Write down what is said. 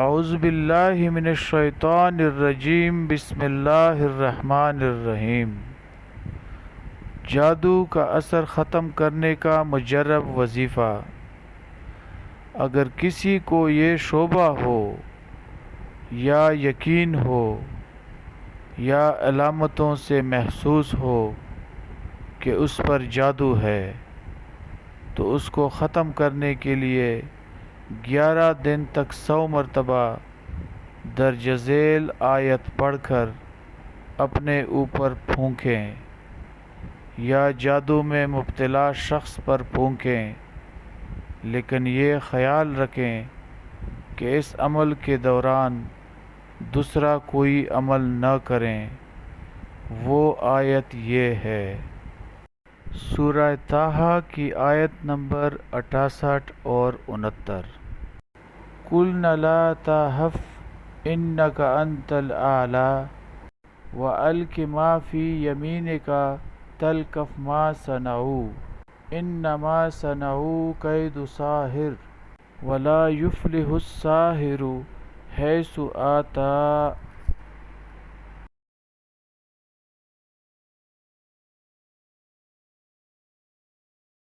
اعوذ باللہ من الشیطان الرجیم بسم اللہ الرحمن الرحیم۔ جادو کا اثر ختم کرنے کا مجرب وظیفہ۔ اگر کسی کو یہ شبہ ہو یا یقین ہو یا علامتوں سے محسوس ہو کہ اس پر جادو ہے تو اس کو ختم کرنے کے لیے 11 دن تک 100 مرتبہ درج ذیل آیت پڑھ کر اپنے اوپر پھونکیں یا جادو میں مبتلا شخص پر پھونکیں، لیکن یہ خیال رکھیں کہ اس عمل کے دوران دوسرا کوئی عمل نہ کریں۔ وہ آیت یہ ہے: سورہ طٰہٰ کی آیت نمبر 68 اور 69۔ قُلْنَا لَا تَخَفْ إِنَّكَ أَنْتَ الْأَعْلَىٰ وَأَلْقِ مَا فِي يَمِينِكَ تَلْقَفْ مَا صَنَعُوا إِنَّمَا صَنَعُوا كَيْدُ سَاحِرٍ وَلَا يُفْلِحُ السَّاحِرُ حَيْثُ أَتَىٰ۔